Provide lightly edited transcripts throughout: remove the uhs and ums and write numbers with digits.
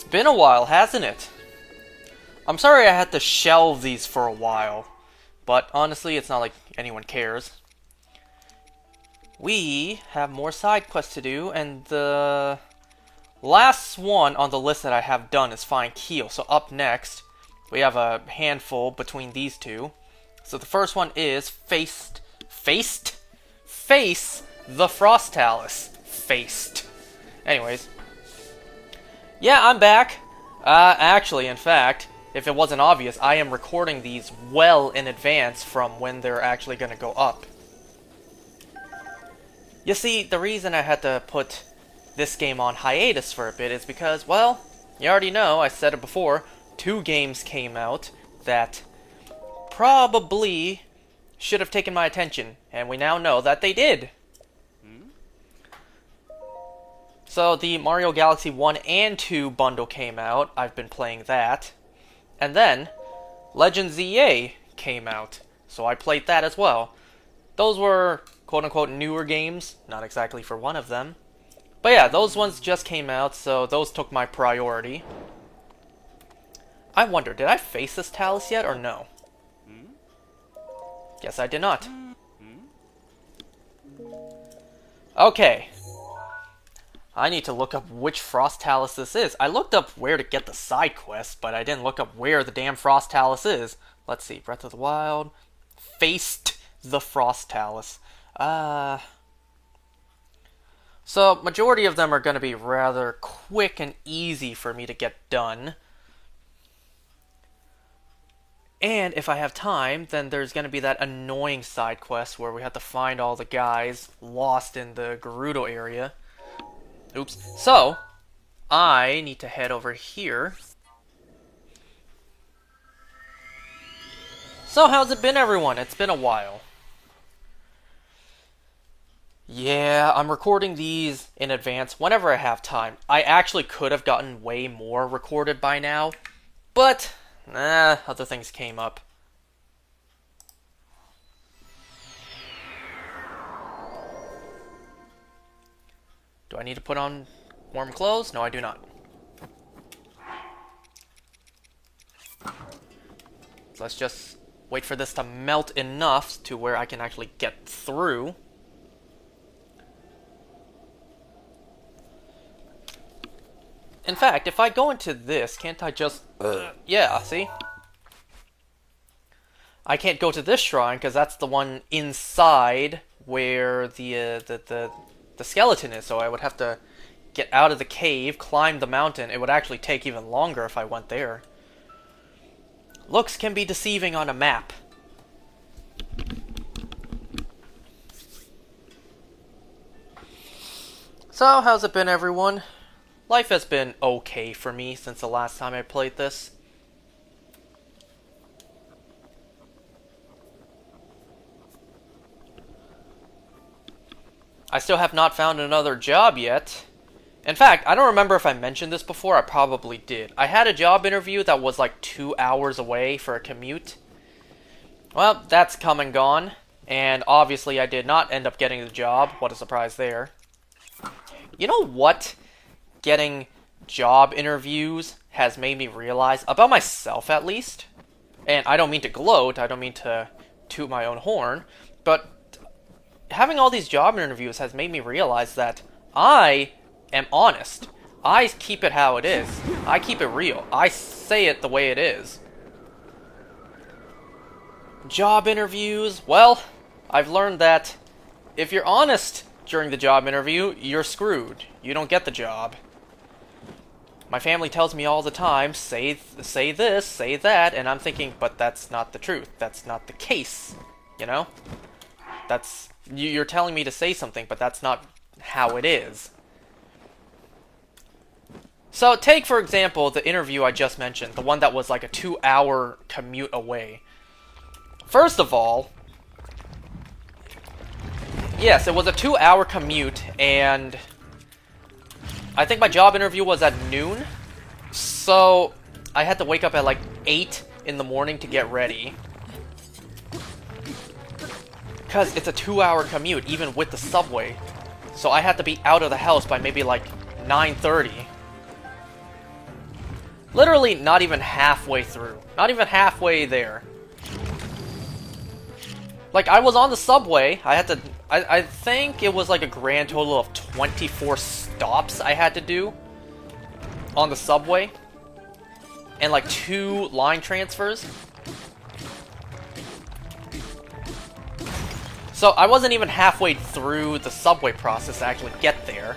It's been a while, hasn't it? I'm sorry I had to shelve these for a while, but honestly, it's not like anyone cares. We have more side quests to do, and the last one on the list that I have done is find Keel. So up next, we have a handful between these two. So the first one is face the Frostalis. Faced. Anyways. Yeah, I'm back. Actually, in fact, if it wasn't obvious, I am recording these well in advance from when they're actually going to go up. You see, the reason I had to put this game on hiatus for a bit is because, well, you already know, I said it before, 2 games came out that probably should have taken my attention, and we now know that they did. So the Mario Galaxy 1 and 2 bundle came out. I've been playing that. And then Legend ZA came out. So I played that as well. Those were quote-unquote newer games. Not exactly for one of them. But yeah, those ones just came out, so those took my priority. I wonder, did I face this Talus yet or no? Yes, I did not. Okay. I need to look up which Frostalis this is. I looked up where to get the side quest, but I didn't look up where the damn Frostalis is. Let's see. Breath of the Wild. Faced the Frostalis. So, majority of them are going to be rather quick and easy for me to get done. And if I have time, then there's going to be that annoying side quest where we have to find all the guys lost in the Gerudo area. Oops. So, I need to head over here. So, how's it been, everyone? It's been a while. Yeah, I'm recording these in advance whenever I have time. I actually could have gotten way more recorded by now, but, other things came up. Do I need to put on warm clothes? No, I do not. Let's just wait for this to melt enough to where I can actually get through. In fact, if I go into this, can't I just... yeah, see? I can't go to this shrine because that's the one inside where the skeleton is, so I would have to get out of the cave, climb the mountain. It would actually take even longer if I went there. Looks can be deceiving on a map. So, how's it been, everyone? Life has been okay for me since the last time I played this. I still have not found another job yet. In fact, I don't remember if I mentioned this before. I probably did. I had a job interview that was like 2 hours away for a commute. Well, that's come and gone. And obviously I did not end up getting the job. What a surprise there. You know what getting job interviews has made me realize, about myself at least? And I don't mean to gloat, I don't mean to toot my own horn, but having all these job interviews has made me realize that I am honest. I keep it how it is. I keep it real. I say it the way it is. Job interviews, well, I've learned that if you're honest during the job interview, you're screwed. You don't get the job. My family tells me all the time, say this, say that, and I'm thinking, but that's not the truth. That's not the case, you know? You're telling me to say something, but that's not how it is. So, take, for example, the interview I just mentioned, the one that was like a 2-hour commute away. First of all, yes, it was a 2-hour commute, and I think my job interview was at noon, so I had to wake up at like 8 in the morning to get ready. Because it's a 2-hour commute, even with the subway. So I had to be out of the house by maybe like 9:30. Literally not even halfway through. Not even halfway there. Like, I was on the subway. I had to... I think it was like a grand total of 24 stops I had to do on the subway. And like 2 line transfers. So I wasn't even halfway through the subway process to actually get there.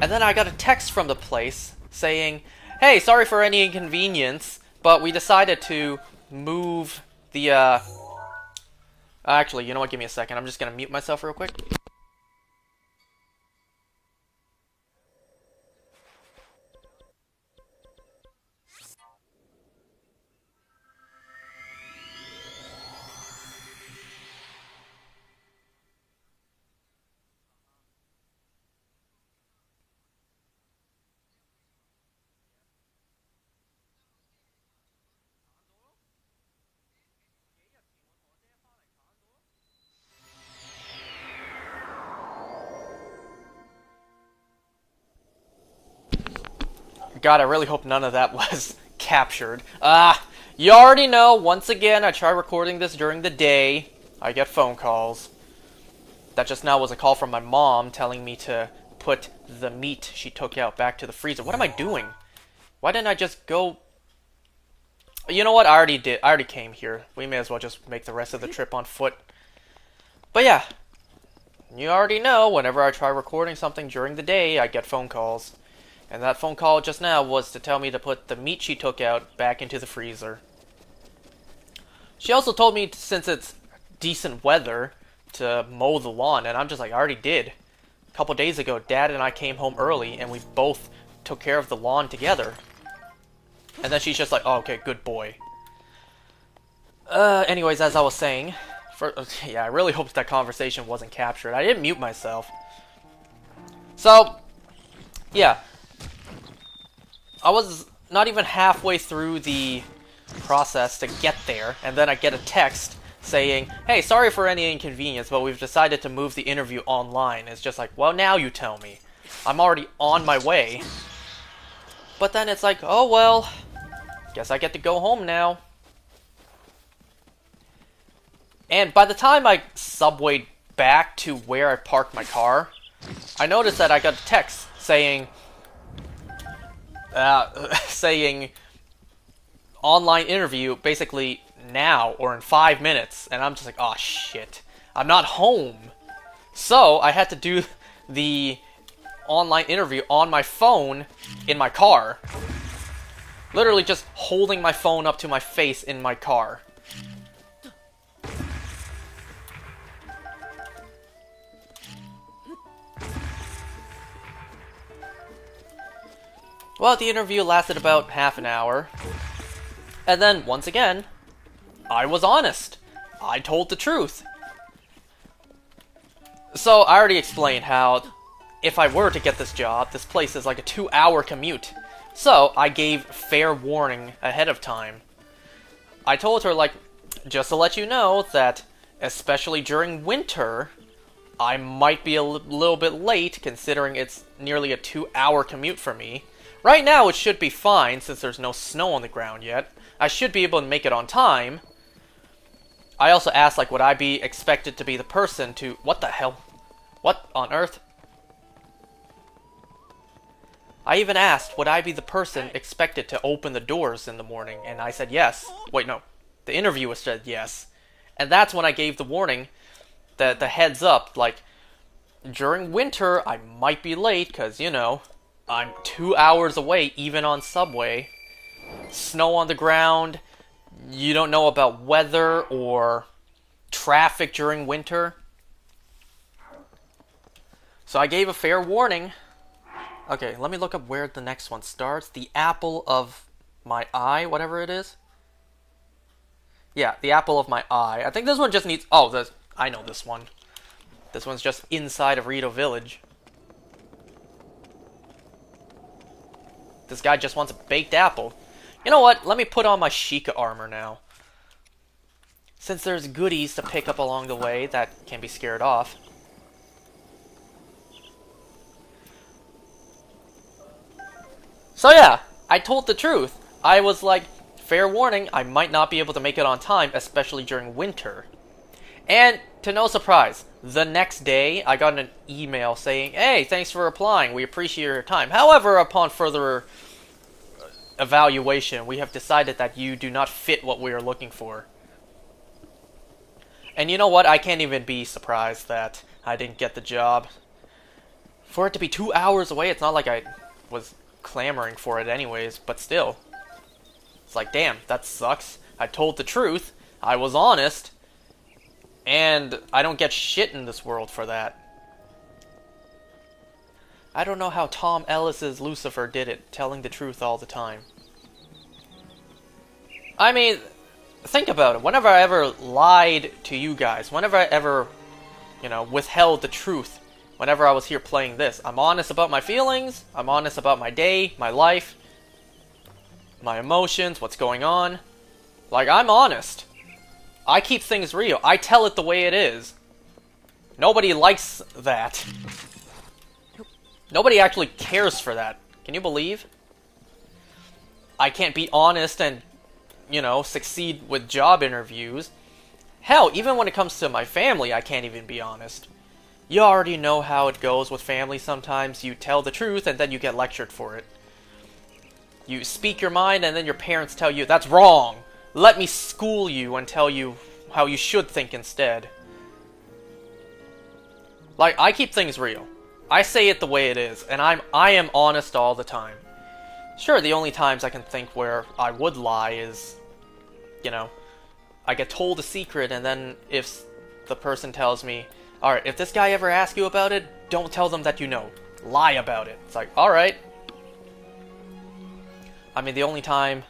And then I got a text from the place saying, hey, sorry for any inconvenience, but we decided to move the, Actually, you know what? Give me a second. I'm just gonna mute myself real quick. God, I really hope none of that was captured. You already know, once again, I try recording this during the day. I get phone calls. That just now was a call from my mom telling me to put the meat she took out back to the freezer. What am I doing? Why didn't I just go... You know what? I already did. I already came here. We may as well just make the rest of the trip on foot. But yeah. You already know, whenever I try recording something during the day, I get phone calls. And that phone call just now was to tell me to put the meat she took out back into the freezer. She also told me, since it's decent weather, to mow the lawn, and I'm just like, I already did. A couple days ago, Dad and I came home early, and we both took care of the lawn together. And then she's just like, oh, okay, good boy. Anyways, as I was saying, yeah, I really hope that conversation wasn't captured. I didn't mute myself. So, yeah. I was not even halfway through the process to get there, and then I get a text saying, hey, sorry for any inconvenience, but we've decided to move the interview online. It's just like, well, now you tell me. I'm already on my way. But then it's like, oh, well, guess I get to go home now. And by the time I subwayed back to where I parked my car, I noticed that I got a text saying... saying online interview basically now or in 5 minutes, and I'm just like, oh shit, I'm not home. So I had to do the online interview on my phone in my car, literally just holding my phone up to my face in my car. Well, the interview lasted about half an hour. And then, once again, I was honest. I told the truth. So, I already explained how, if I were to get this job, this place is like a 2-hour commute. So, I gave fair warning ahead of time. I told her, like, just to let you know that, especially during winter, I might be a little bit late, considering it's nearly a 2-hour commute for me. Right now, it should be fine, since there's no snow on the ground yet. I should be able to make it on time. I also asked, like, would I be expected to be the person to... What the hell? What on earth? I even asked, would I be the person expected to open the doors in the morning? And I said yes. Wait, no. The interviewer said yes. And that's when I gave the warning, the heads up, like, during winter, I might be late, because, you know... I'm 2 hours away, even on subway. Snow on the ground. You don't know about weather or traffic during winter. So I gave a fair warning. Okay, let me look up where the next one starts. The apple of my eye, whatever it is. Yeah, the apple of my eye. I think this one just needs... Oh, I know this one. This one's just inside of Rito Village. This guy just wants a baked apple. You know what? Let me put on my Sheikah armor now. Since there's goodies to pick up along the way that can be scared off. So yeah, I told the truth. I was like, fair warning, I might not be able to make it on time, especially during winter. And, to no surprise, the next day, I got an email saying, hey, thanks for applying, we appreciate your time. However, upon further evaluation, we have decided that you do not fit what we are looking for. And you know what, I can't even be surprised that I didn't get the job. For it to be 2 hours away, it's not like I was clamoring for it anyways, but still. It's like, damn, that sucks. I told the truth, I was honest, and I don't get shit in this world for that. I don't know how Tom Ellis's Lucifer did it, telling the truth all the time. I mean, think about it. Whenever I ever lied to you guys, whenever I ever, withheld the truth, whenever I was here playing this, I'm honest about my feelings, I'm honest about my day, my life, my emotions, what's going on. Like, I'm honest. I keep things real. I tell it the way it is. Nobody likes that. Nobody actually cares for that. Can you believe? I can't be honest and, succeed with job interviews. Hell, even when it comes to my family, I can't even be honest. You already know how it goes with family sometimes. You tell the truth and then you get lectured for it. You speak your mind and then your parents tell you, that's wrong. Let me school you and tell you how you should think instead. Like, I keep things real. I say it the way it is, and I am honest all the time. Sure, the only times I can think where I would lie is, I get told a secret, and then if the person tells me, alright, if this guy ever asks you about it, don't tell them that you know. Lie about it. It's like, alright. I mean, the only time,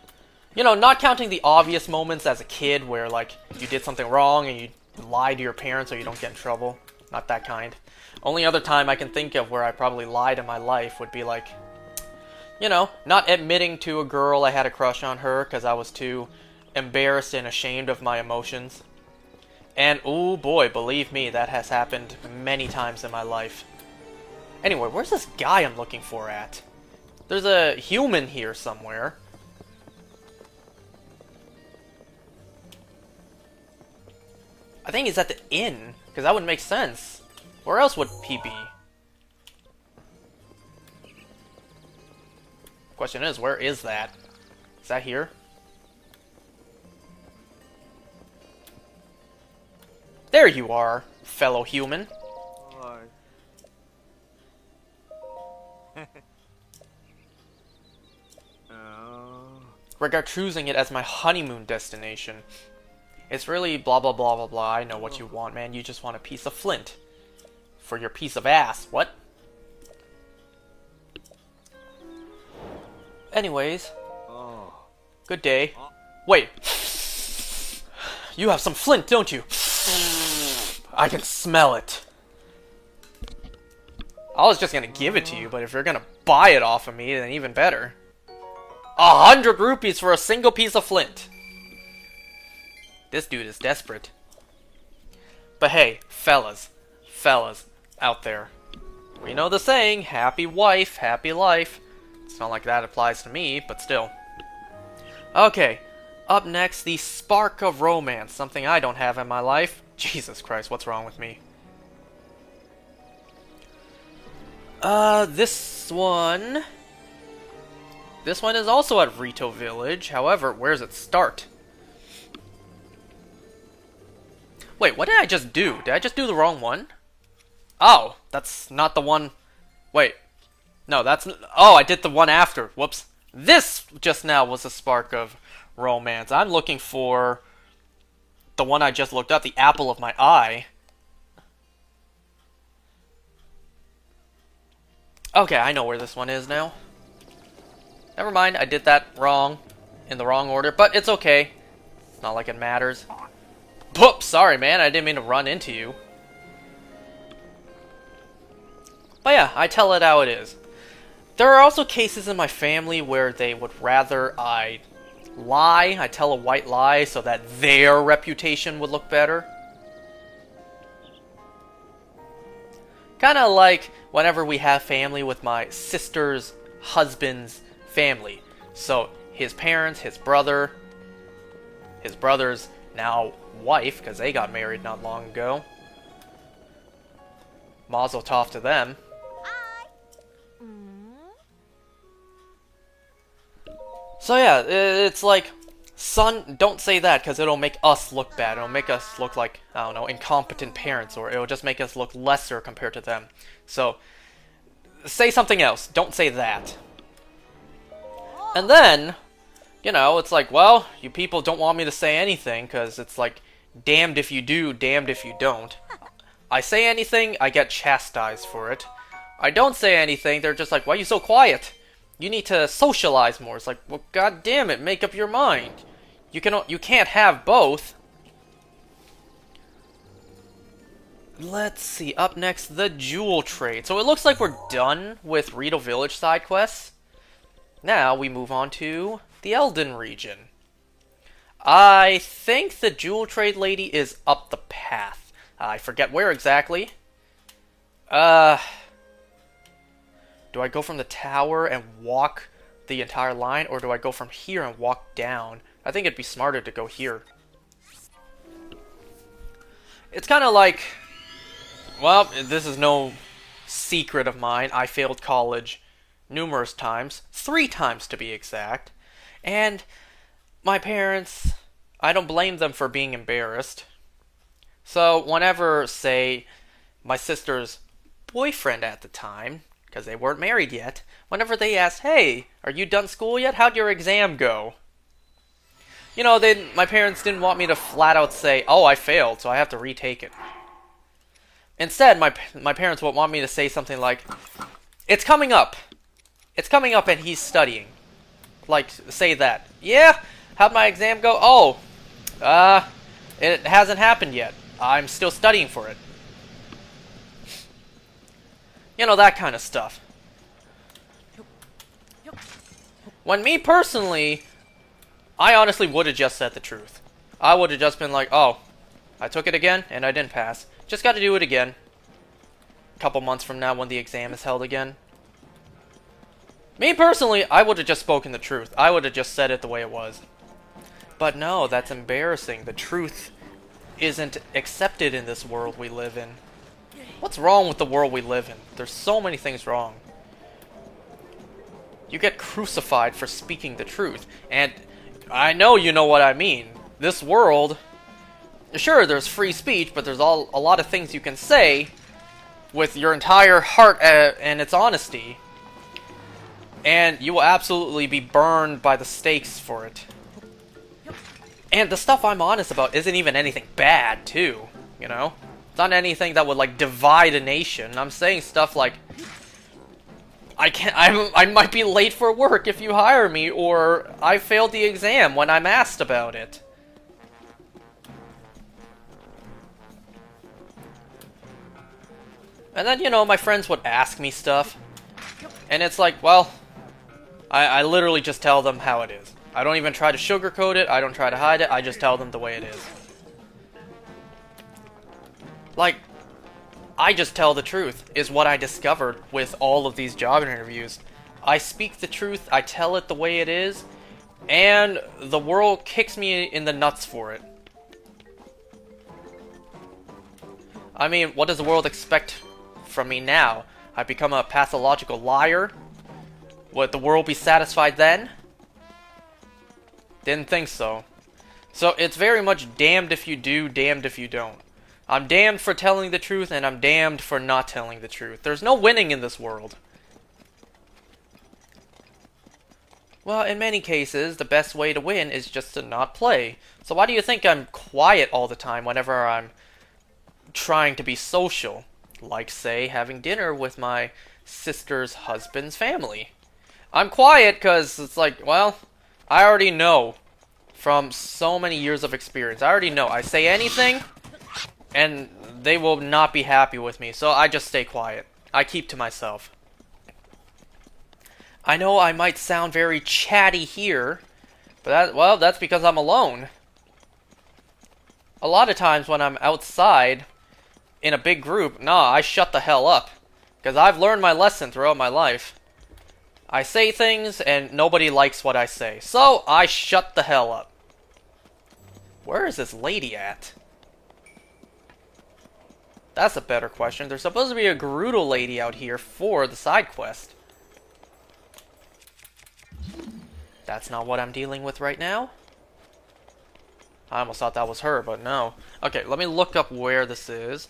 not counting the obvious moments as a kid where, like, you did something wrong and you lie to your parents so you don't get in trouble. Not that kind. Only other time I can think of where I probably lied in my life would be like, not admitting to a girl I had a crush on her because I was too embarrassed and ashamed of my emotions. And, oh boy, believe me, that has happened many times in my life. Anyway, where's this guy I'm looking for at? There's a human here somewhere. I think he's at the inn, because that would make sense. Where else would he be? Question is, where is that? Is that here? There you are, fellow human. Regard choosing it as my honeymoon destination. It's really blah blah blah blah blah. I know what you want, man. You just want a piece of flint. For your piece of ass. What? Anyways. Good day. Wait. You have some flint, don't you? I can smell it. I was just gonna give it to you, but if you're gonna buy it off of me, then even better. 100 rupees for a single piece of flint. This dude is desperate. But hey, fellas out there. We know the saying, happy wife, happy life. It's not like that applies to me, but still. Okay, up next, the spark of romance. Something I don't have in my life. Jesus Christ, what's wrong with me? This one... This one is also at Rito Village. However, where does it start? Wait, what did I just do? Did I just do the wrong one? Oh, that's not the one... Wait. No, that's... Oh, I did the one after. Whoops. This just now was a spark of romance. I'm looking for the one I just looked up, the apple of my eye. Okay, I know where this one is now. Never mind, I did that wrong. In the wrong order, but it's okay. It's not like it matters. Whoops, sorry man, I didn't mean to run into you. But yeah, I tell it how it is. There are also cases in my family where they would rather I lie, I tell a white lie so that their reputation would look better. Kinda like whenever we have family with my sister's husband's family. So his parents, his brother, his brother's now wife, because they got married not long ago. Mazel tov to them. So yeah, it's like, son, don't say that because it'll make us look bad. It'll make us look like, I don't know, incompetent parents, or it'll just make us look lesser compared to them. So, say something else. Don't say that. And then, you know, it's like, well, you people don't want me to say anything because it's like, damned if you do, damned if you don't. I say anything, I get chastised for it. I don't say anything, they're just like, why are you so quiet? You need to socialize more. It's like, well, god damn it, make up your mind. You can't have both. Let's see, up next, the Jewel Trade. So it looks like we're done with Rito Village side quests. Now we move on to the Eldin region. I think the Jewel Trade lady is up the path. I forget where exactly. Do I go from the tower and walk the entire line, or do I go from here and walk down? I think it'd be smarter to go here. It's kind of like, well, this is no secret of mine. I failed college numerous times, 3 times to be exact, and my parents, I don't blame them for being embarrassed. So whenever, say, my sister's boyfriend at the time, because they weren't married yet, whenever they asked, hey, are you done school yet? How'd your exam go? You know, my parents didn't want me to flat out say, oh, I failed, so I have to retake it. Instead, my parents would want me to say something like, it's coming up. It's coming up and he's studying. Like, say that. Yeah? How'd my exam go? Oh, it hasn't happened yet. I'm still studying for it. You know, that kind of stuff. When me personally, I honestly would have just said the truth. I would have just been like, oh, I took it again and I didn't pass. Just got to do it again. A couple months from now when the exam is held again. Me personally, I would have just spoken the truth. I would have just said it the way it was. But no, that's embarrassing. The truth isn't accepted in this world we live in. What's wrong with the world we live in? There's so many things wrong. You get crucified for speaking the truth. And I know you know what I mean. This world, sure, there's free speech, but there's a lot of things you can say with your entire heart and its honesty. And you will absolutely be burned by the stakes for it. And the stuff I'm honest about isn't even anything bad, too. You know? It's not anything that would, like, divide a nation. I'm saying stuff like, I might be late for work if you hire me, or I failed the exam when I'm asked about it. And then, you know, my friends would ask me stuff. And it's like, well, I literally just tell them how it is. I don't even try to sugarcoat it, I don't try to hide it, I just tell them the way it is. Like, I just tell the truth, is what I discovered with all of these job interviews. I speak the truth, I tell it the way it is, and the world kicks me in the nuts for it. I mean, what does the world expect from me now? I become a pathological liar? Would the world be satisfied then? Didn't think so. So it's very much damned if you do, damned if you don't. I'm damned for telling the truth, and I'm damned for not telling the truth. There's no winning in this world. Well, in many cases, the best way to win is just to not play. So why do you think I'm quiet all the time whenever I'm trying to be social? Like, say, having dinner with my sister's husband's family. I'm quiet because it's like, well, I already know from so many years of experience. I already know. I say anything, and they will not be happy with me, so I just stay quiet. I keep to myself. I know I might sound very chatty here, but that's because I'm alone. A lot of times when I'm outside in a big group, nah, I shut the hell up. Because I've learned my lesson throughout my life. I say things, and nobody likes what I say. So, I shut the hell up. Where is this lady at? That's a better question. There's supposed to be a Gerudo lady out here for the side quest. That's not what I'm dealing with right now. I almost thought that was her, but no. Okay, let me look up where this is.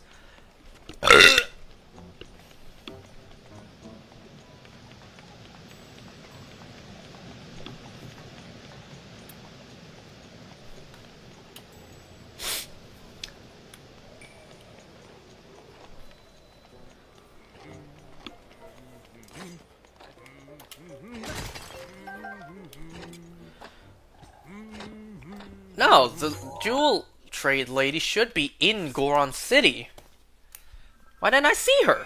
No, the jewel trade lady should be in Goron City. Why didn't I see her?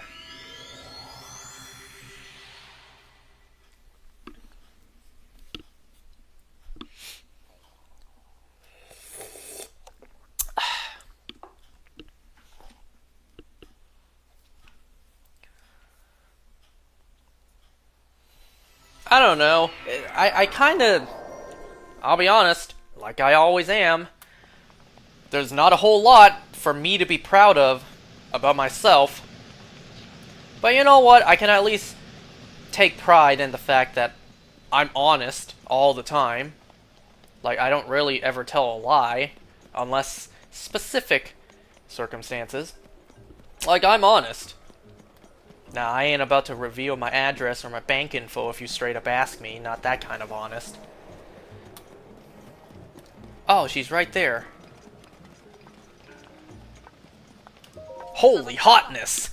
I don't know. I kind of... I'll be honest, like I always am. There's not a whole lot for me to be proud of about myself. But you know what? I can at least take pride in the fact that I'm honest all the time. Like, I don't really ever tell a lie, unless specific circumstances. Like, I'm honest. Now, I ain't about to reveal my address or my bank info if you straight up ask me. Not that kind of honest. Oh, she's right there. Holy hotness!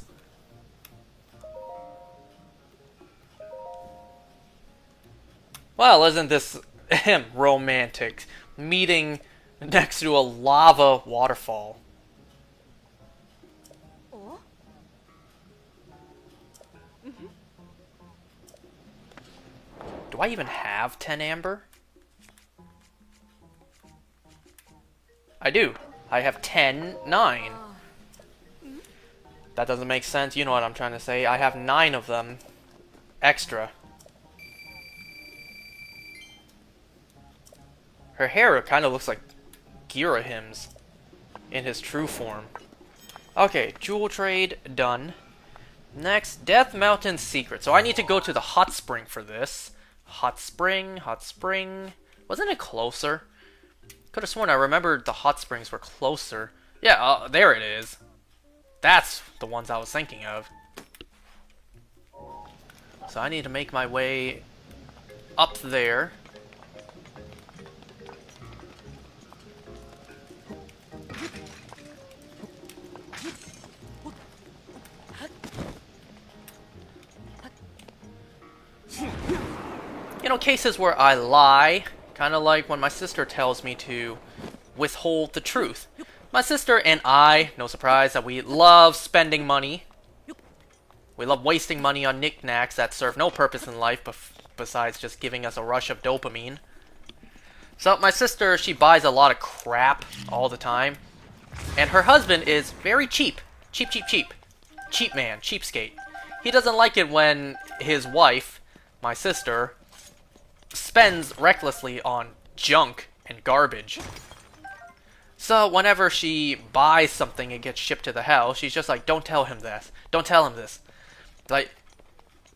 Well, isn't this romantic? Meeting next to a lava waterfall. Do I even have 10 amber? I do. I have 10, 9. That doesn't make sense. You know what I'm trying to say. I have 9 of them extra. Her hair kind of looks like Girahim's in his true form. Okay, jewel trade done. Next, Death Mountain Secret. So I need to go to the hot spring for this. Hot spring, hot spring. Wasn't it closer? Could have sworn I remembered the hot springs were closer. Yeah, there it is. That's the ones I was thinking of. So I need to make my way up there. You know, cases where I lie, kind of like when my sister tells me to withhold the truth. My sister and I, no surprise, that we love spending money. We love wasting money on knickknacks that serve no purpose in life besides just giving us a rush of dopamine. So my sister, she buys a lot of crap all the time. And her husband is very cheap. Cheap, cheap, cheap. Cheap man, cheapskate. He doesn't like it when his wife, my sister, spends recklessly on junk and garbage. So whenever she buys something and gets shipped to the house, she's just like, don't tell him this. Don't tell him this. Like,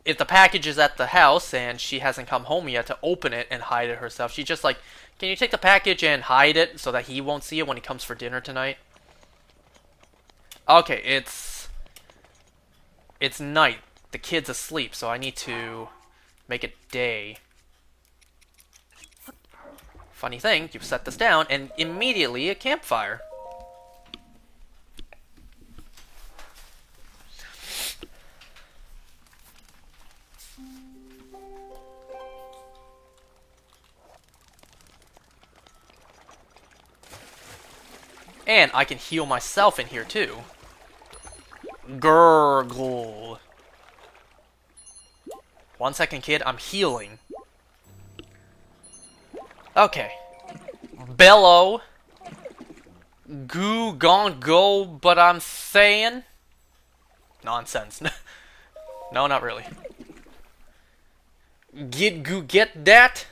if the package is at the house and she hasn't come home yet to open it and hide it herself, she's just like, can you take the package and hide it so that he won't see it when he comes for dinner tonight? Okay, it's night. The kid's asleep, so I need to make it day. Funny thing, you set this down, and immediately a campfire. And I can heal myself in here, too. Gurgle. 1 second, kid. I'm healing. Okay. Bellow. Goo gon' go, but I'm saying... Nonsense. No, not really. Get that?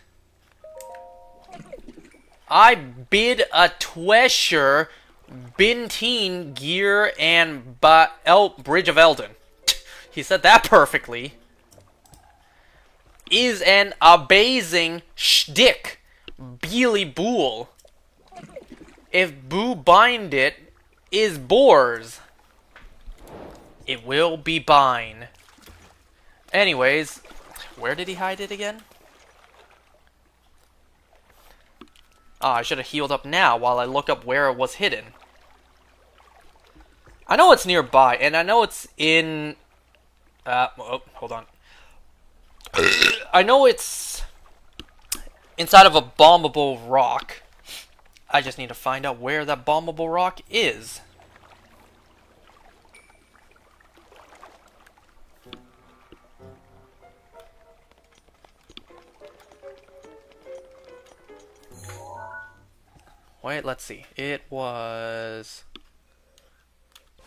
I bid a treasure, Binteen Gear and Bridge of Eldon. He said that perfectly. Is an amazing shtick, Beely Bool. If Boo bind it, is Boars. It will be bine. Anyways, where did he hide it again? Ah, I should have healed up now while I look up where it was hidden. I know it's nearby, and I know it's in... oh, hold on. I know it's inside of a bombable rock. I just need to find out where that bombable rock is. Wait, let's see. It was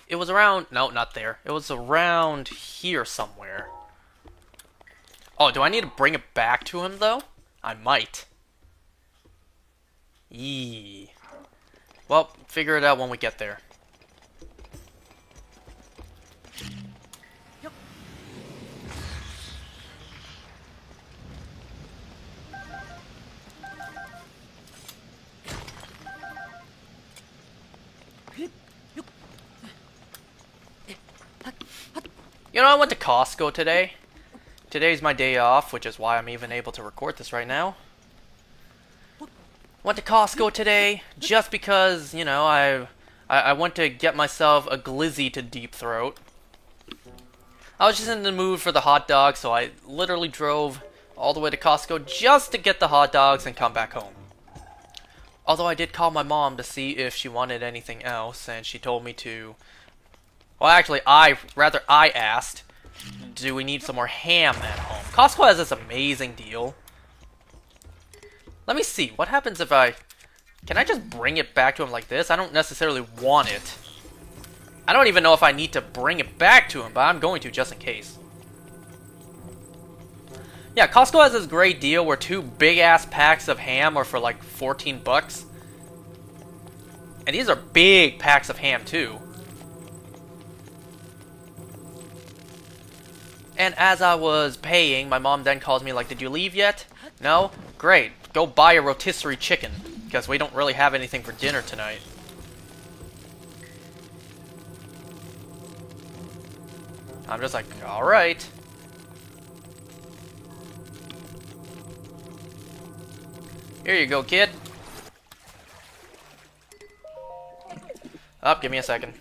around... No, not there. It was around here somewhere. Oh, do I need to bring it back to him, though? I might. Yee. Well, figure it out when we get there. You know, I went to Costco today. Today's my day off, which is why I'm even able to record this right now. Went to Costco today just because, you know, I went to get myself a glizzy to deep throat. I was just in the mood for the hot dog, so I literally drove all the way to Costco just to get the hot dogs and come back home. Although I did call my mom to see if she wanted anything else, and she told me to... Well, actually, I asked, do we need some more ham at home? Costco has this amazing deal. Let me see, what happens if I... Can I just bring it back to him like this? I don't necessarily want it. I don't even know if I need to bring it back to him, but I'm going to just in case. Yeah, Costco has this great deal where 2 big-ass packs of ham are for like 14 bucks. And these are big packs of ham, too. And as I was paying, my mom then calls me like, did you leave yet? No? Great. Go buy a rotisserie chicken, because we don't really have anything for dinner tonight. I'm just like, alright. Here you go, kid. Up, give me a second.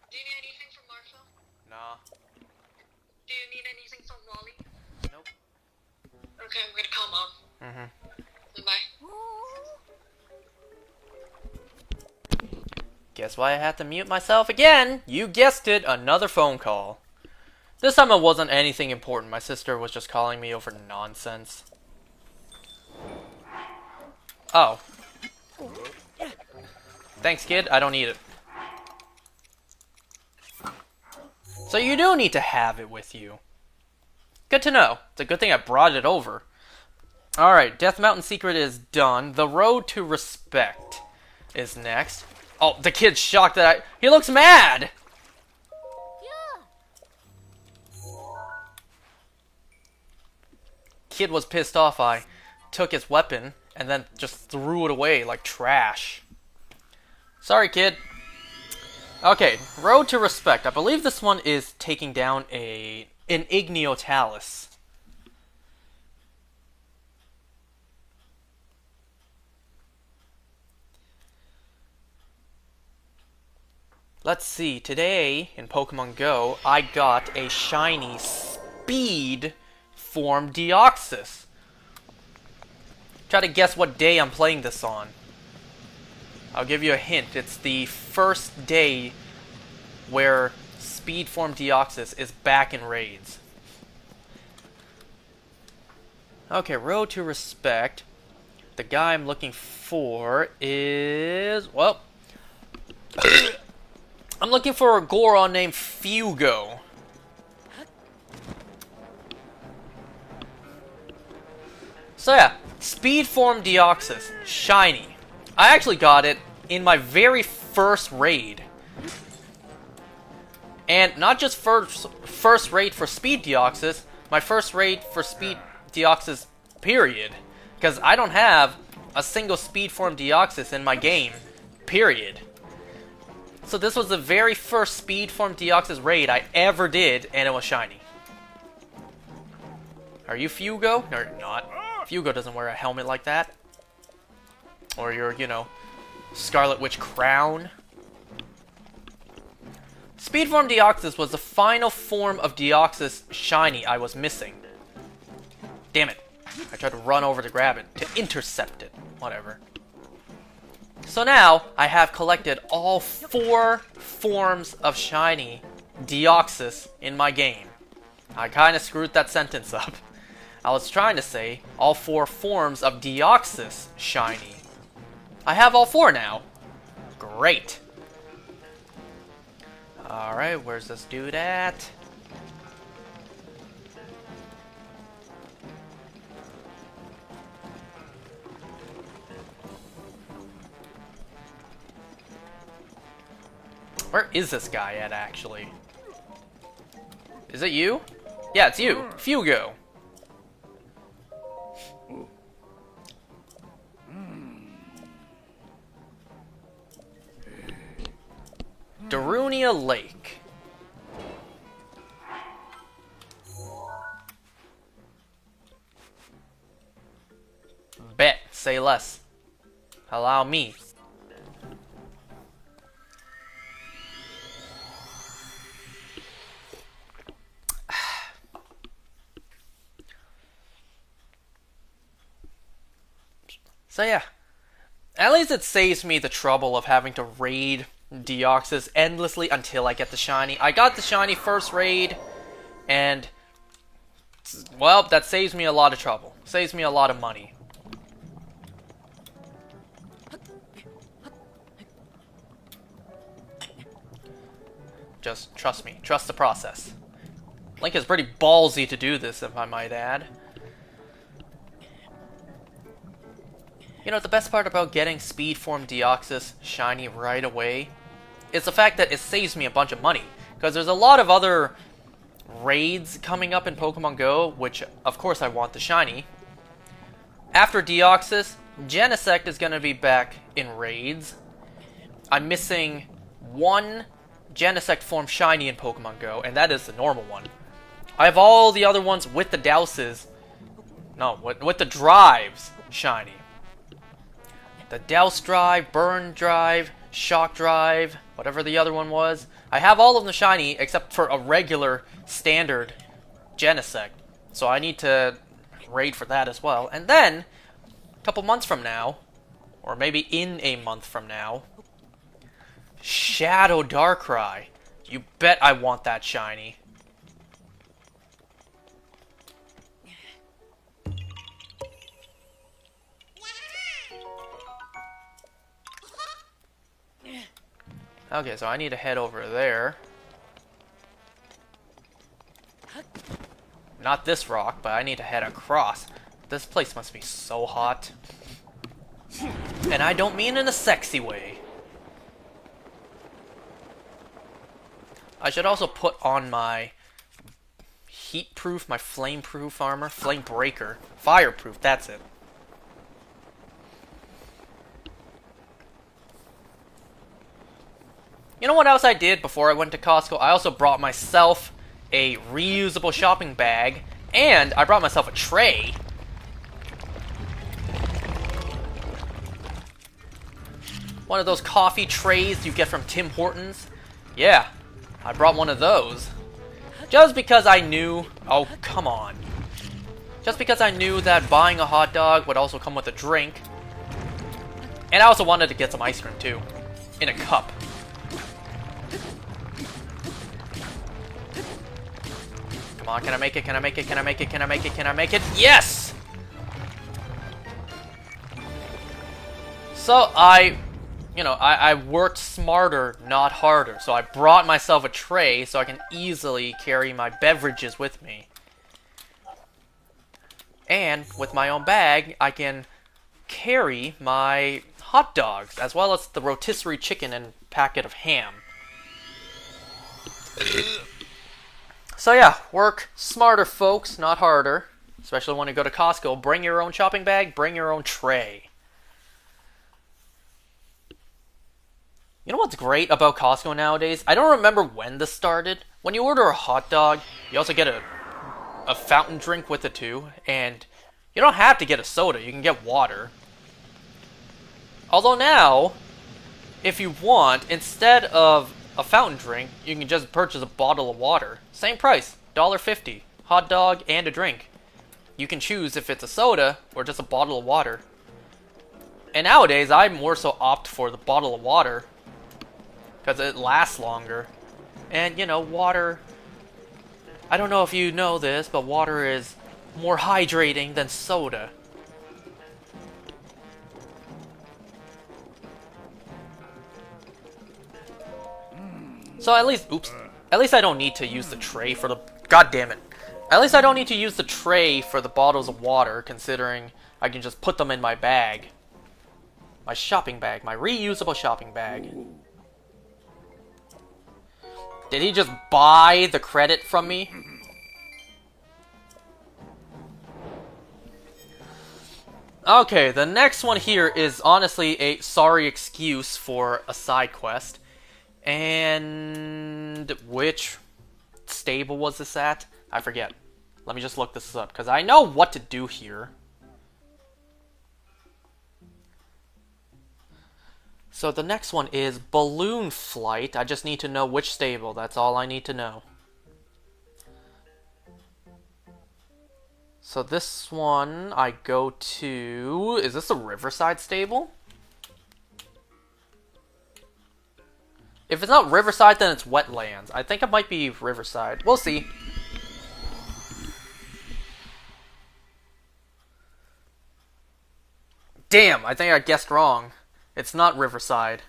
Do you need anything from Marshall? Nah. Do you need anything from Wally? Nope. Okay, I'm gonna call Mom. Bye. Guess why I had to mute myself again? You guessed it, another phone call. This time it wasn't anything important. My sister was just calling me over nonsense. Oh. Thanks, kid. I don't need it. So you do need to have it with you. Good to know. It's a good thing I brought it over. Alright, Death Mountain Secret is done. The Road to Respect is next. Oh, the kid's shocked that I... He looks mad! Kid was pissed off I took his weapon and then just threw it away like trash. Sorry, kid. Okay, Road to Respect. I believe this one is taking down an Igniotalis. Let's see, today in Pokemon Go, I got a shiny Speed form Deoxys. Try to guess what day I'm playing this on. I'll give you a hint. It's the first day where Speed form Deoxys is back in raids. Okay, road to respect. The guy I'm looking for is... well... I'm looking for a Goron named Fugo. So yeah, Speed Form Deoxys, shiny. I actually got it in my very first raid. And not just first raid for Speed Deoxys, my first raid for Speed Deoxys, period. Because I don't have a single Speed Form Deoxys in my game, period. So this was the very first Speed Form Deoxys raid I ever did, and it was shiny. Are you Fugo? No, you're not. Fugo doesn't wear a helmet like that. Or your, you know, Scarlet Witch crown. Speed Form Deoxys was the final form of Deoxys shiny I was missing. Damn it. I tried to run over to grab it, to intercept it. Whatever. So now, I have collected all 4 forms of shiny Deoxys in my game. I kinda screwed that sentence up. I was trying to say, all 4 forms of Deoxys shiny. I have all 4 now. Great. Alright, where's this dude at? Where is this guy at, actually? Is it you? Yeah, it's you. Fugo. Darunia Lake. Bet. Say less. Allow me. So yeah, at least it saves me the trouble of having to raid Deoxys endlessly until I get the shiny. I got the shiny first raid, and, well, that saves me a lot of trouble. Saves me a lot of money. Just trust me. Trust the process. Link is pretty ballsy to do this, if I might add. You know, the best part about getting Speed Form Deoxys shiny right away is the fact that it saves me a bunch of money. Because there's a lot of other raids coming up in Pokemon Go, which, of course, I want the shiny. After Deoxys, Genesect is going to be back in raids. I'm missing 1 Genesect form shiny in Pokemon Go, and that is the normal one. I have all the other ones with the Douses. No, with the drives shiny. The Douse Drive, Burn Drive, Shock Drive, whatever the other one was. I have all of them shiny except for a regular standard Genesect. So I need to raid for that as well. And then, a couple months from now, or maybe in a month from now, Shadow Darkrai. You bet I want that shiny. Okay, so I need to head over there. Not this rock, but I need to head across. This place must be so hot. And I don't mean in a sexy way. I should also put on my heat-proof, my flame-proof armor. Flame breaker. Fireproof, that's it. You know what else I did before I went to Costco? I also brought myself a reusable shopping bag, and I brought myself a tray. One of those coffee trays you get from Tim Hortons. Yeah, I brought one of those. Just because I knew... Oh, come on. Just because I knew that buying a hot dog would also come with a drink. And I also wanted to get some ice cream, too. In a cup. Come on, can I make it? Can I make it? Can I make it? Can I make it? Can I make it? Yes! So I worked smarter, not harder. So I brought myself a tray so I can easily carry my beverages with me. And with my own bag, I can carry my hot dogs, as well as the rotisserie chicken and packet of ham. So yeah, work smarter, folks, not harder. Especially when you go to Costco. Bring your own shopping bag, bring your own tray. You know what's great about Costco nowadays? I don't remember when this started. When you order a hot dog, you also get a fountain drink with it too. And you don't have to get a soda, you can get water. Although now, if you want, instead of a fountain drink, you can just purchase a bottle of water. Same price, $1.50. Hot dog and a drink. You can choose if it's a soda or just a bottle of water. And nowadays, I more so opt for the bottle of water because it lasts longer. And, you know, water... I don't know if you know this, but water is more hydrating than soda. So at least... Oops. At least I don't need to use the tray for the... God damn it. At least I don't need to use the tray for the bottles of water, considering I can just put them in my bag. My shopping bag. My reusable shopping bag. Did he just buy the credit from me? Okay, the next one here is honestly a sorry excuse for a side quest. And which stable was this at? I forget. Let me just look this up, because I know what to do here. So the next one is Balloon Flight. I just need to know which stable. That's all I need to know. So this one, I go to... Is this a Riverside stable? If it's not Riverside, then it's Wetlands. I think it might be Riverside. We'll see. Damn, I think I guessed wrong. It's not Riverside.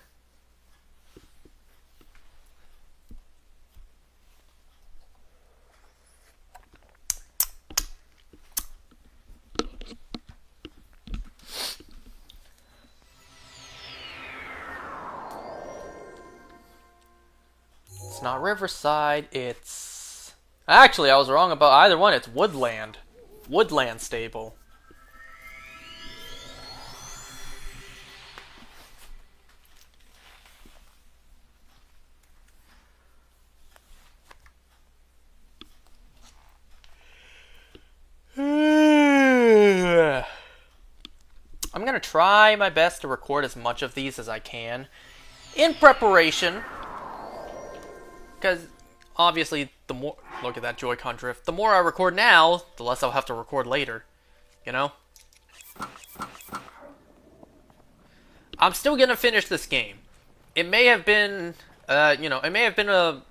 It's not Riverside, it's... Actually, I was wrong about either one. It's Woodland. Woodland stable. I'm gonna try my best to record as much of these as I can in preparation, because obviously the more... Look at that Joy-Con drift. The more I record now, the less I'll have to record later, you know? I'm still gonna finish this game. It may have been, it may have been a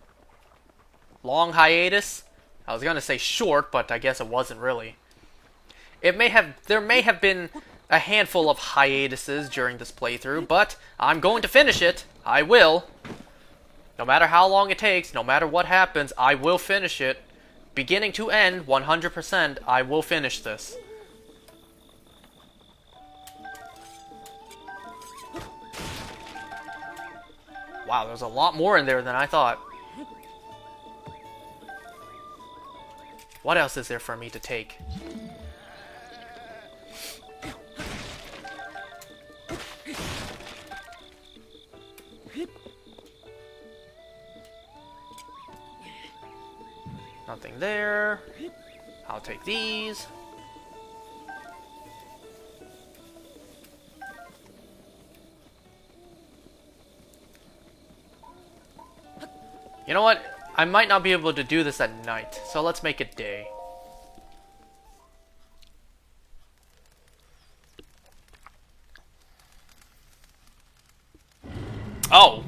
long hiatus. I was gonna say short, but I guess it wasn't really. There may have been a handful of hiatuses during this playthrough, but I'm going to finish it. I will. No matter how long it takes, no matter what happens, I will finish it. Beginning to end, 100%, I will finish this. Wow, there's a lot more in there than I thought. What else is there for me to take? Nothing there. I'll take these. You know what? I might not be able to do this at night, so let's make it day. Oh!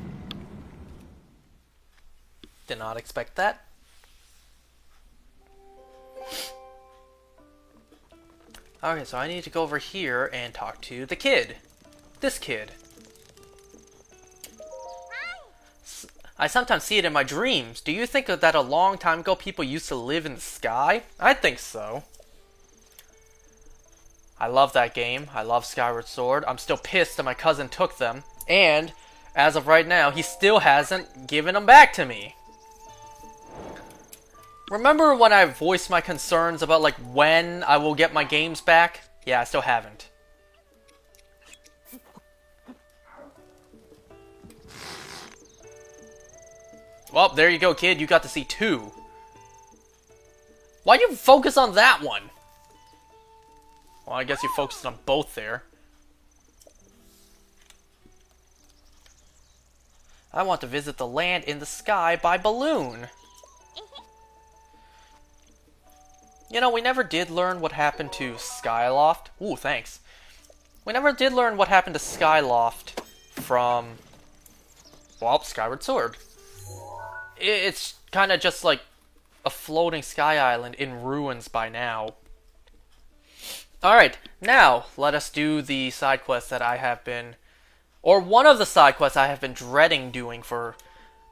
Did not expect that. Okay, so I need to go over here and talk to the kid. this kid. I sometimes see it in my dreams. Do you think that a long time ago people used to live in the sky? I think so. I love that game. I love Skyward Sword. I'm still pissed that my cousin took them. And, as of right now, he still hasn't given them back to me. Remember when I voiced my concerns about, like, when I will get my games back? Yeah, I still haven't. Well, there you go, kid. You got to see 2. Why'd you focus on that one? Well, I guess you focused on both there. I want to visit the land in the sky by balloon. You know, we never did learn what happened to Skyloft. Ooh, thanks. We never did learn what happened to Skyloft from, well, Skyward Sword. It's kind of just like a floating sky island in ruins by now. Alright, now let us do the side quest that I have been, or one of the side quests I have been dreading doing for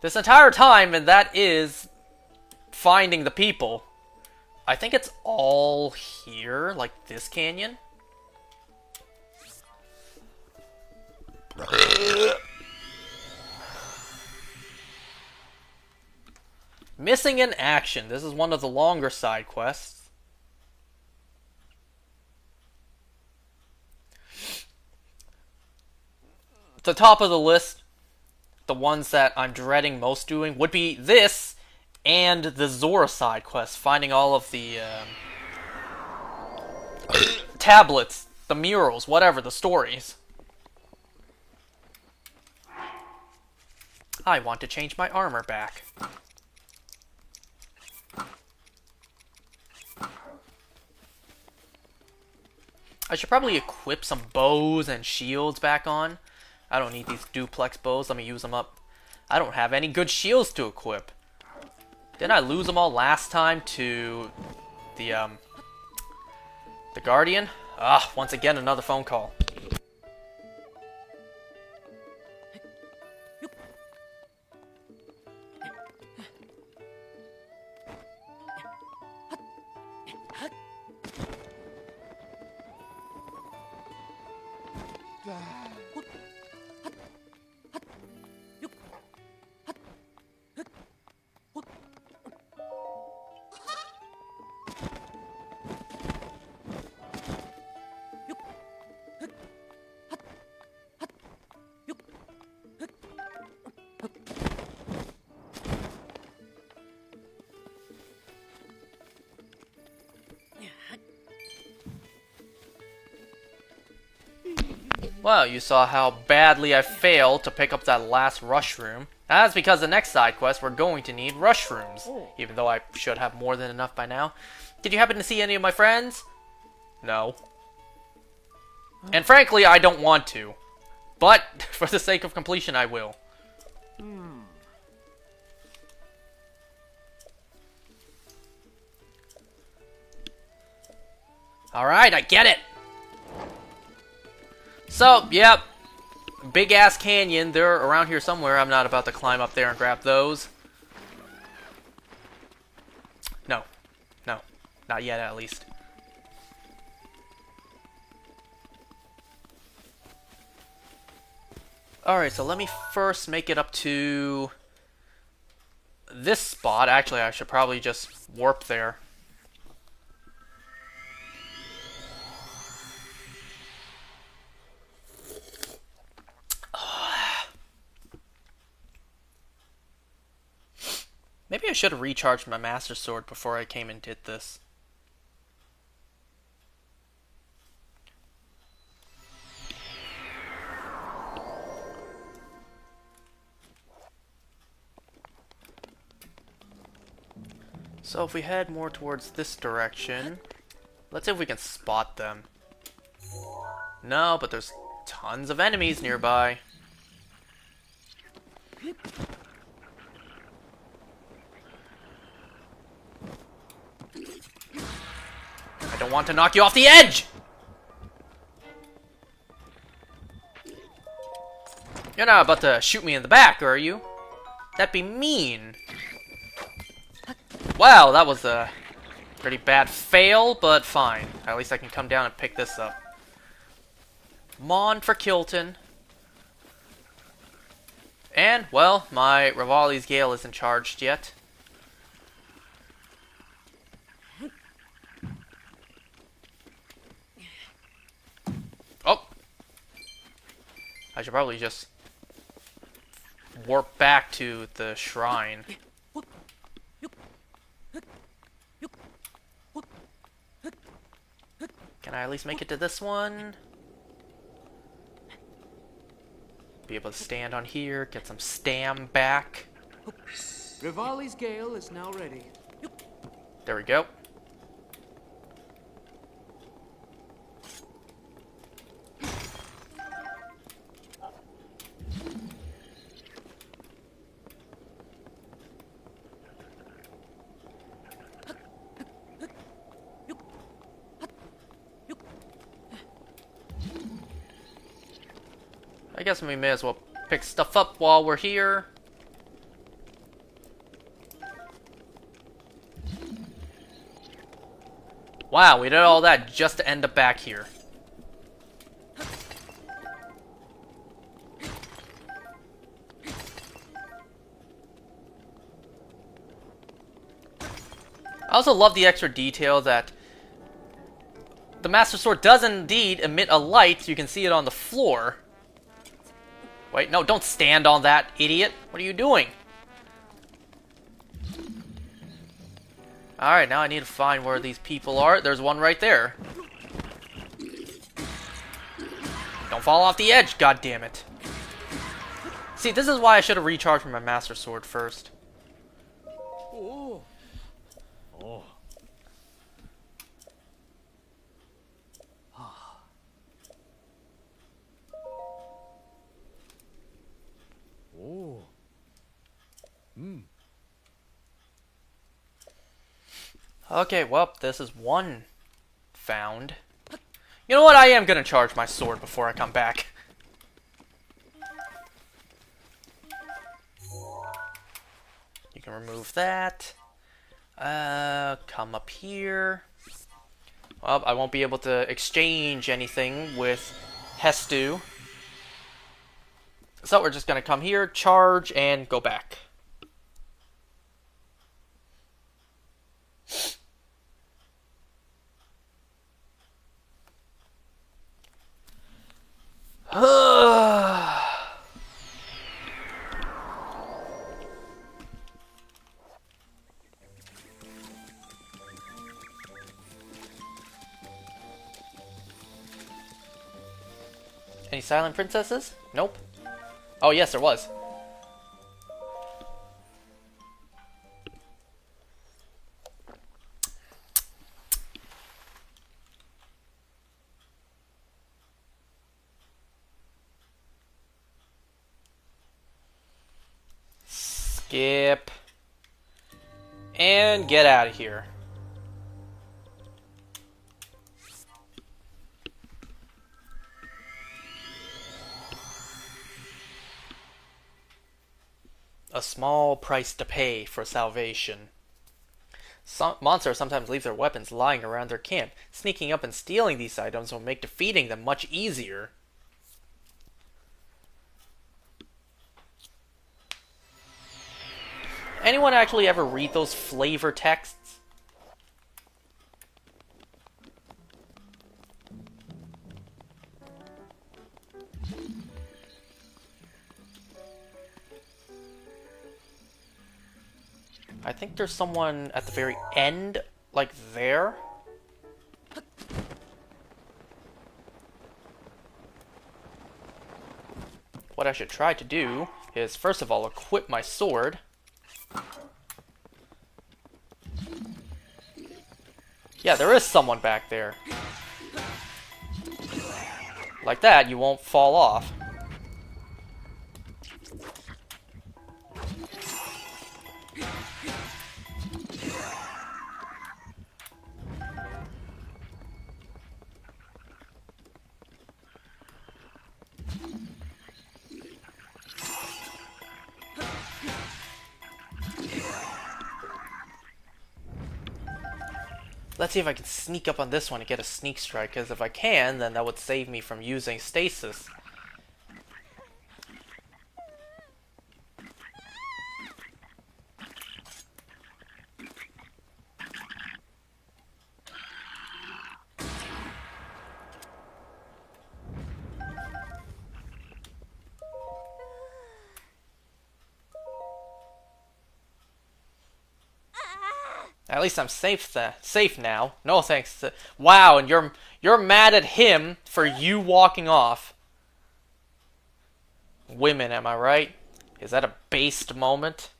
this entire time, and that is finding the people. I think it's all here, like this canyon. Missing in action. This is one of the longer side quests. The top of the list, the ones that I'm dreading most doing, would be this and the Zora side quest, finding all of the tablets, the murals, whatever, the stories. I want to change my armor back. I should probably equip some bows and shields back on. I don't need these duplex bows. Let me use them up. I don't have any good shields to equip. Didn't I lose them all last time to the Guardian? Ah, once again, another phone call. Well, you saw how badly I failed to pick up that last rush room. That's because the next side quest we're going to need rush rooms, even though I should have more than enough by now. Did you happen to see any of my friends? No. And frankly, I don't want to. But, for the sake of completion, I will. Alright, I get it! So, yep. Big ass canyon. They're around here somewhere. I'm not about to climb up there and grab those. No. No. Not yet, at least. Alright, so let me first make it up to this spot. Actually, I should probably just warp there. Maybe I should have recharged my Master Sword before I came and did this. So if we head more towards this direction, let's see if we can spot them. No, but there's tons of enemies nearby. I don't want to knock you off the edge! You're not about to shoot me in the back, are you? That'd be mean. Wow, that was a pretty bad fail, but fine. At least I can come down and pick this up. Come on for Kilton. And, well, my Revali's Gale isn't charged yet. Oh! I should probably just warp back to the shrine. Can I at least make it to this one? Be able to stand on here, get some stam back. Revali's Gale is now ready. There we go. I guess we may as well pick stuff up while we're here. Wow, we did all that just to end up back here. I also love the extra detail that the Master Sword does indeed emit a light. You can see it on the floor. Wait, no, don't stand on that, idiot. What are you doing? Alright, now I need to find where these people are. There's one right there. Don't fall off the edge, goddammit. See, this is why I should have recharged my Master Sword first. Oh. Oh. Oh. Okay, well, this is one found. You know what? I am gonna charge my sword before I come back. You can remove that. Come up here. Well, I won't be able to exchange anything with Hestu. So we're just gonna come here, charge, and go back. Any silent princesses? Nope. Oh, yes, there was. Skip. And get out of here. A small price to pay for salvation. Some monsters sometimes leave their weapons lying around their camp. Sneaking up and stealing these items will make defeating them much easier. Anyone actually ever read those flavor texts? I think there's someone at the very end, like there. What I should try to do is, first of all, equip my sword. Yeah, there is someone back there. Like that, you won't fall off. Let's see if I can sneak up on this one and get a sneak strike, because if I can, then that would save me from using stasis. At least I'm safe now. No thanks to... Wow, and you're mad at him for you walking off. Women, am I right? Is that a based moment?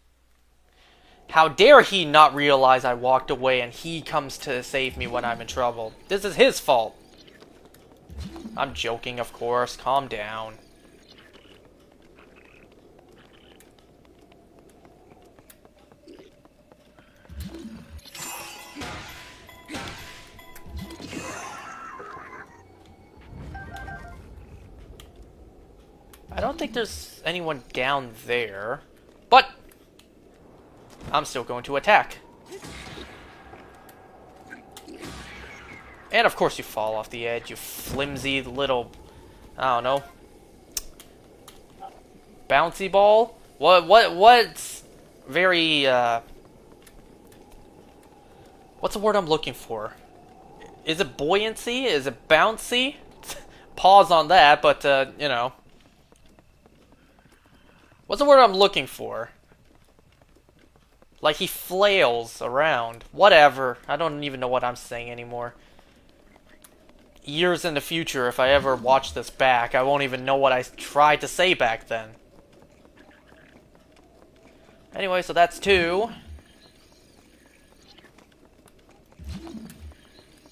How dare he not realize I walked away and he comes to save me when I'm in trouble? This is his fault. I'm joking, of course. Calm down. I don't think there's anyone down there, but I'm still going to attack. And of course you fall off the edge, you flimsy little, I don't know, bouncy ball? What's very, what's the word I'm looking for? Is it buoyancy? Is it bouncy? Pause on that, but, you know. What's the word I'm looking for? Like he flails around. Whatever. I don't even know what I'm saying anymore. Years in the future, if I ever watch this back, I won't even know what I tried to say back then. Anyway, so that's 2.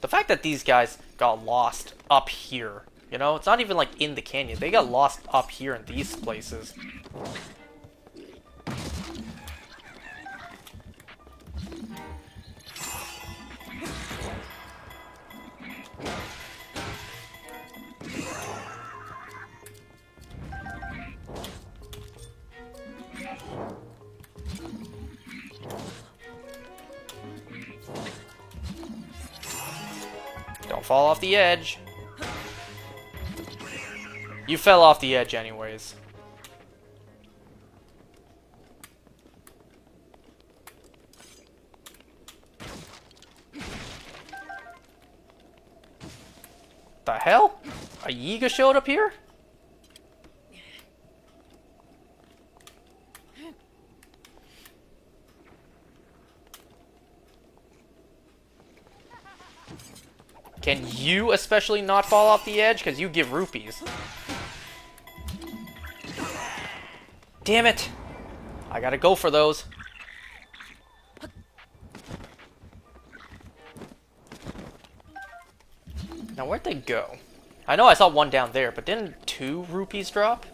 The fact that these guys got lost up here, you know, it's not even like in the canyon. They got lost up here in these places. Don't fall off the edge. You fell off the edge anyways. The hell? A Yiga showed up here? Can you especially not fall off the edge? Because you give rupees. Damn it! I gotta go for those. Now where'd they go? I know I saw one down there, but didn't 2 rupees drop?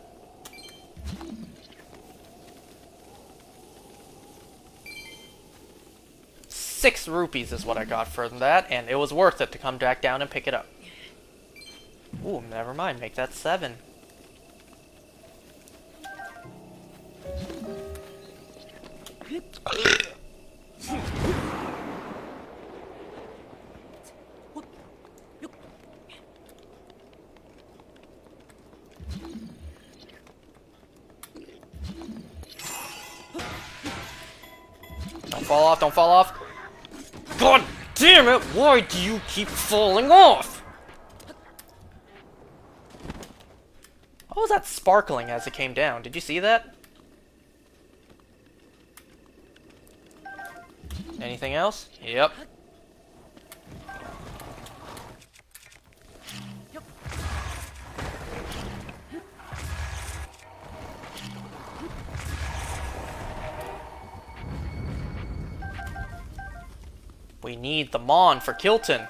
$6 rupees is what I got for that, and it was worth it to come back down and pick it up. Ooh, never mind, make that 7. Don't fall off, don't fall off. God damn it, why do you keep falling off? What was that sparkling as it came down? Did you see that? Anything else? Yep. We need the Mon for Kilton.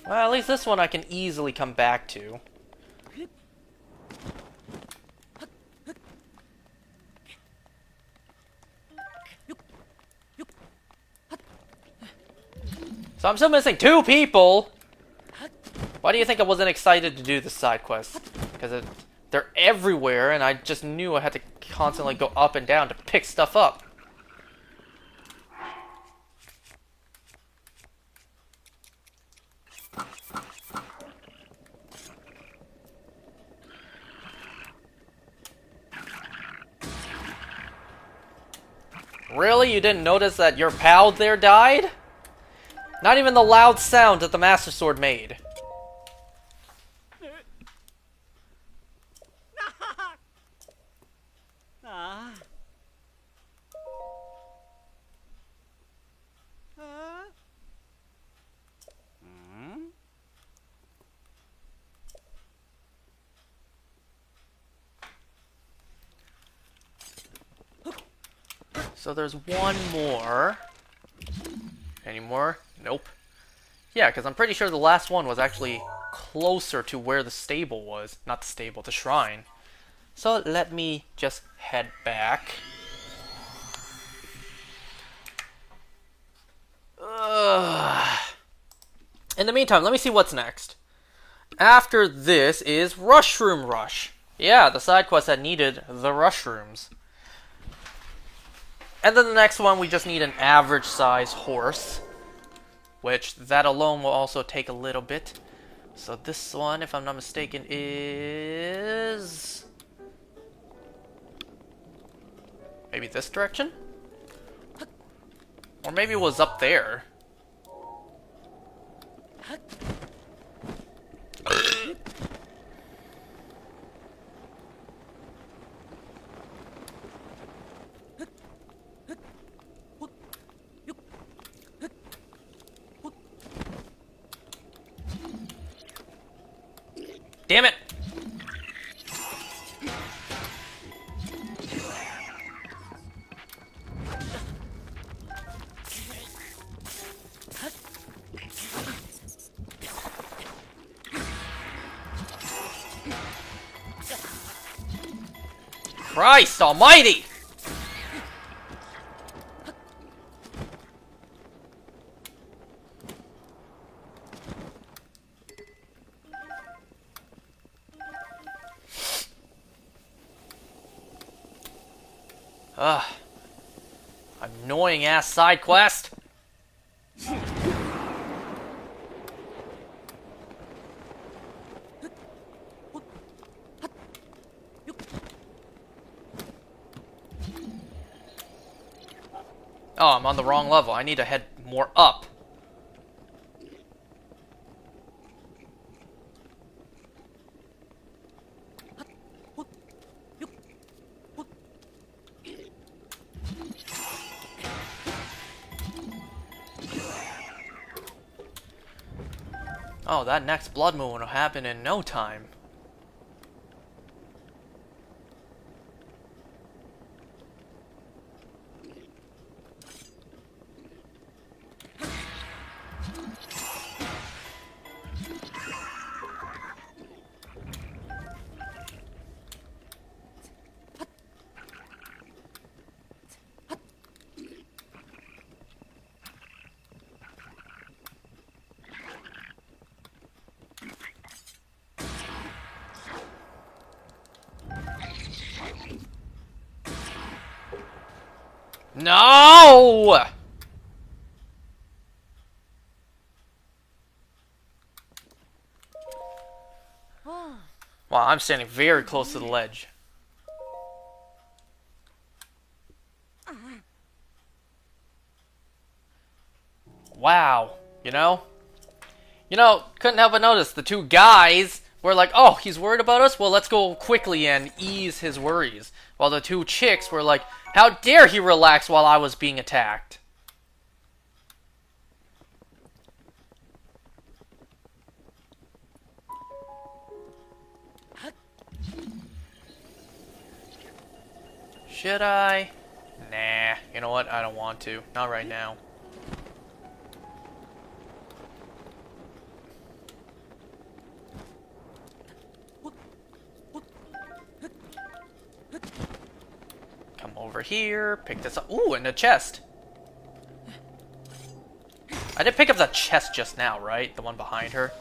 Well, at least this one I can easily come back to. So I'm still missing 2 people! Why do you think I wasn't excited to do the side quest? Because they're everywhere, and I just knew I had to constantly go up and down to pick stuff up. Really? You didn't notice that your pal there died? Not even the loud sound that the Master Sword made. So there's one more. Any more? Nope. Yeah, because I'm pretty sure the last one was actually closer to where the stable was. Not the stable, the shrine. So let me just head back. Ugh. In the meantime, let me see what's next. After this is Rushroom Rush. Yeah, the side quest that needed the Rushrooms. And then the next one, we just need an average size horse. Which, that alone will also take a little bit. So this one, if I'm not mistaken, is... maybe this direction? Or maybe it was up there. Damn it! Christ almighty! Ugh. Annoying ass side quest. Oh, I'm on the wrong level. I need to head more up. Oh, that next blood moon will happen in no time. No! Wow, I'm standing very close to the ledge. Wow, you know? Couldn't help but notice the 2 guys were like, oh, he's worried about us? Well, let's go quickly and ease his worries. While the 2 chicks were like, how dare he relax while I was being attacked? Should I? Nah, you know what? I don't want to. Not right now. over here. Pick this up. Ooh, and a chest. I did pick up that chest just now, right? The one behind her.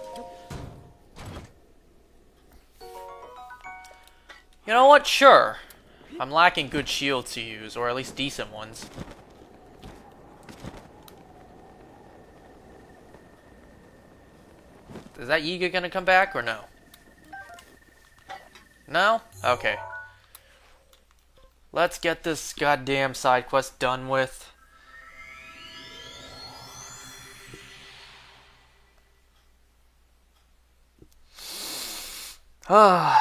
You know what? Sure. I'm lacking good shields to use, or at least decent ones. Is that Yiga gonna come back, or no? No? Okay. Let's get this goddamn side quest done with. We're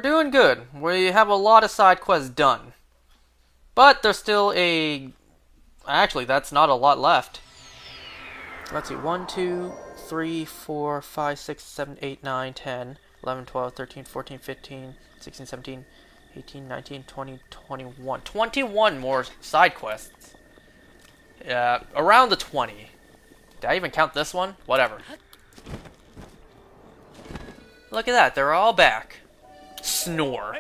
doing good. We have a lot of side quests done. But there's still a... Actually, that's not a lot left. Let's see. 1, 2, 3, 4, 5, 6, 7, 8, 9, 10, 11, 12, 13, 14, 15, 16, 17, 18, 19, 20, 21. 21 more side quests. Around the 20. Did I even count this one? Whatever. Look at that. They're all back. Snore.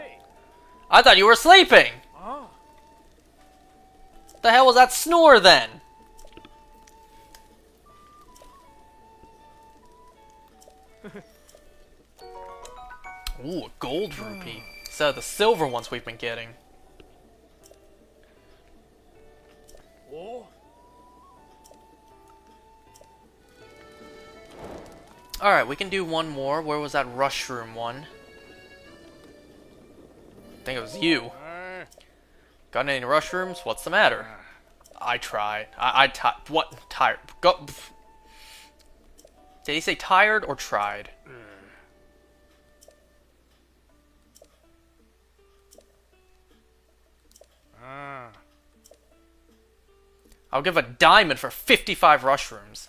I thought you were sleeping! The hell was that snore then? Ooh, a gold rupee. So the silver ones we've been getting. Alright, we can do one more. Where was that rush room one? I think it was you. Got any rush rooms? What's the matter? I tried. What? Tired. Go. Did he say tired or tried? I'll give a diamond for 55 rush rooms.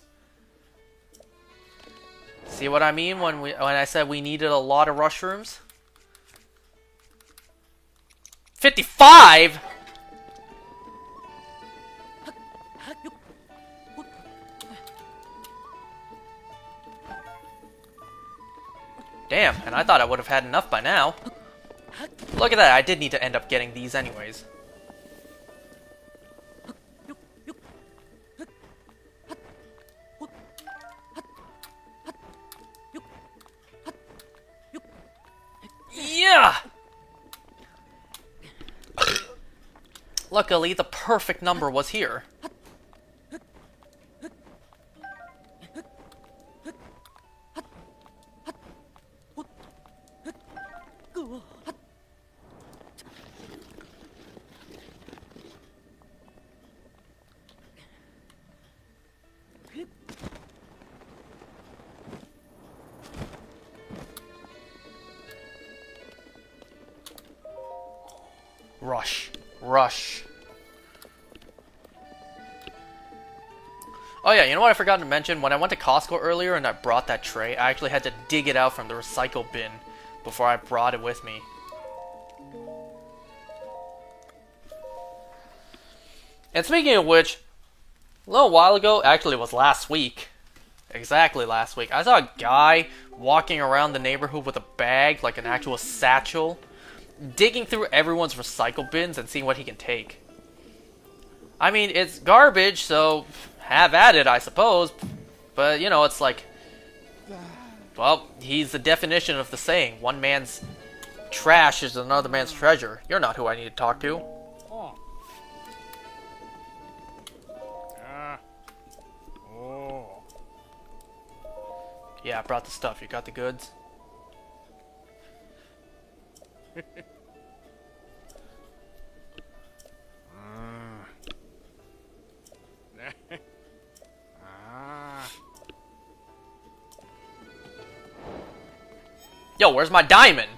See what I mean when I said we needed a lot of rush rooms? 55? Damn, and I thought I would have had enough by now. Look at that, I did need to end up getting these anyways. Yeah! Luckily, the perfect number was here. Rush. Rush. Oh yeah, you know what I forgot to mention? When I went to Costco earlier and I brought that tray, I actually had to dig it out from the recycle bin before I brought it with me. And speaking of which, a little while ago, actually it was last week, exactly last week, I saw a guy walking around the neighborhood with a bag, like an actual satchel, digging through everyone's recycle bins and seeing what he can take. I mean, it's garbage, so have at it, I suppose. But, you know, it's like... Well, he's the definition of the saying, one man's trash is another man's treasure. You're not who I need to talk to. Yeah, I brought the stuff. You got the goods? Yo, where's my diamond?